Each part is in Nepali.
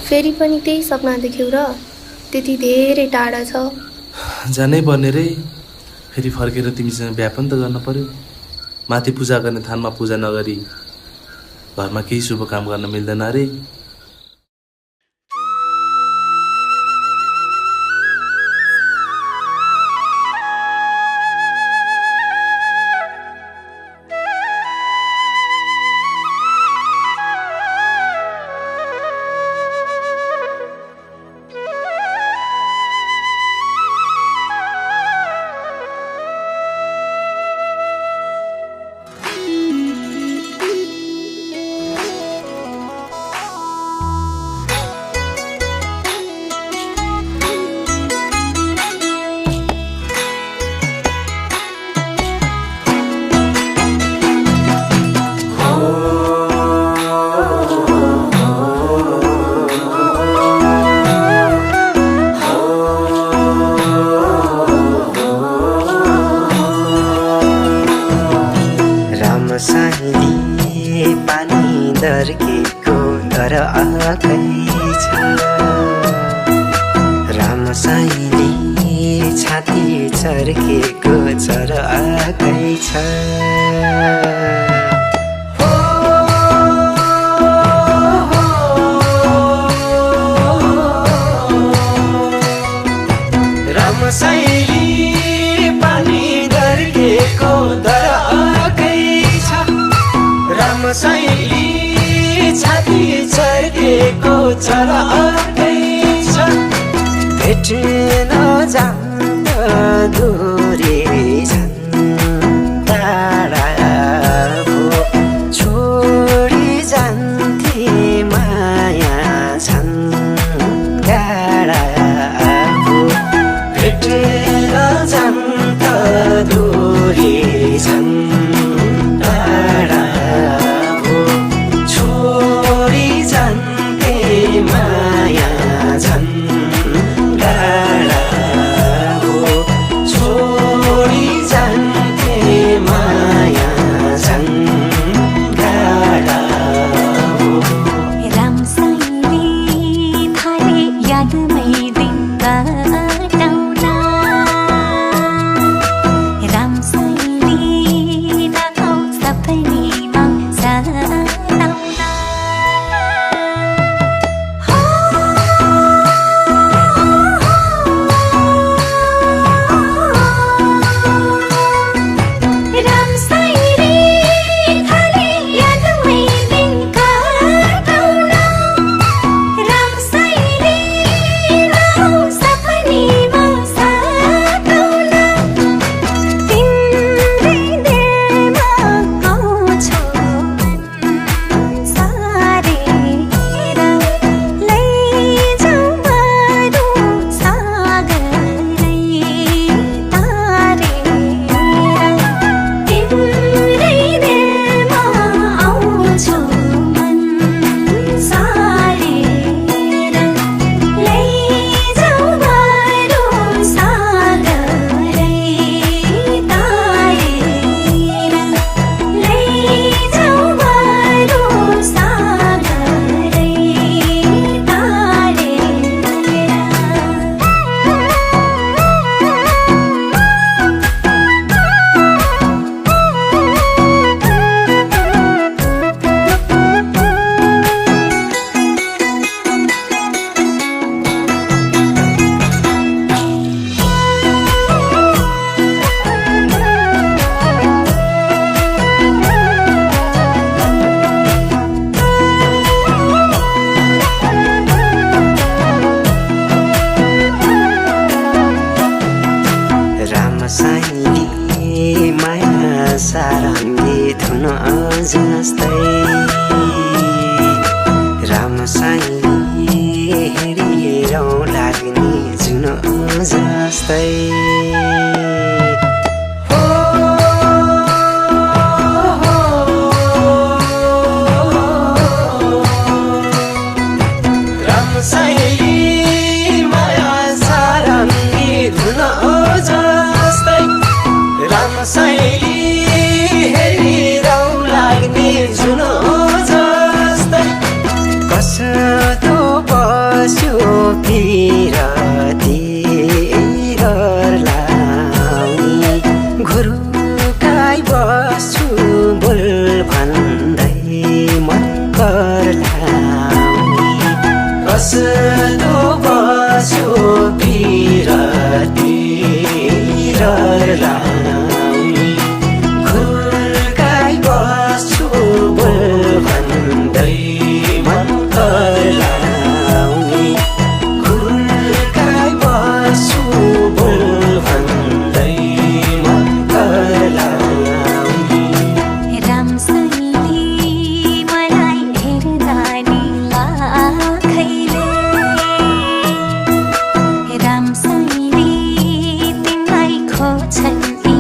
फेरि पनि त्यही सपना देख्यौ र त्यति धेरै टाढा छ। जानै पर्ने रे, फेरि फर्केर तिमीसँग बिहा पनि त गर्न पर्यो। माथि पूजा गर्ने थानमा पूजा नगरी घरमा केही शुभ काम गर्न मिल्दैन रे। साइली पानी दर्केको दर आकै छ। रामसाइली छाती चर्केको चर आकै छ। रामसाइली पानी दर्केको दर आकै छ। रामसाइली छाती चर्केको चर आकै छ। भेट्न जाँदा दूरी छन् टाढा भो, छोडी जान्थे माया छन् गाडा भो। भेट्न जाँदा दूरी छन् टाढा भो, छोडी जान्थे माया छन् गाडा भो। छोडी जान्थे माया छन् गाडा भो। रामसाइली थाले यादमै दिन काटाउन। रामसाइली नआउ सपनीमा सताउन। रामसाइली थाले यादमै दिन काटाउन। रामसाइली नआउ सपनीमा सताउन। तिम्रै दिलमा गाउँछु सारेर। लैजाऊ बरु सागरै तारेर। तिम्रै दिलमा आउँछु मन सारेर। लैजाऊ बरु सागरै तारेर। लैजाऊ बरु सागरै तारेर। रामसाइली माया सारङ्गी धुन जस्तै। रामसाइली हेरिरौँ लाग्ने जुन जस्तै। रामसाइली माया सारङ्गी धुन जस्तै। शैली हेरिरौँ लाग्ने जुनो जस्तै कस्तो बस्यो पिरती गर्लाउने घुरुकाइ बस्छु बोल भन्दै मन गर्लाउने कस्तो बस्यो पिरती गर्लाउने घुरुकाइ बस्छु बोल भन्दै मन गर्लाउने घुरुकाइ बस्छु बोल भन्दै मन गर्लाउने रामसँगले मलाई हेर्दा नि आँखैले रामसँगले तिमीलाई खोज्छन् यी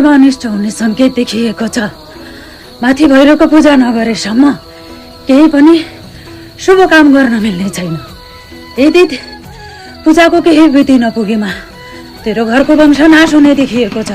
धर्म अनिष्ट हुने सङ्केत देखिएको छ। माथि भैरवको पूजा नगरेसम्म केही पनि शुभ काम गर्न मिल्ने छैन। यदि पूजाको केही विधि नपुगेमा तेरो घरको वंश नाश हुने देखिएको छ।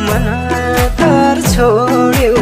मन तार छोड्यो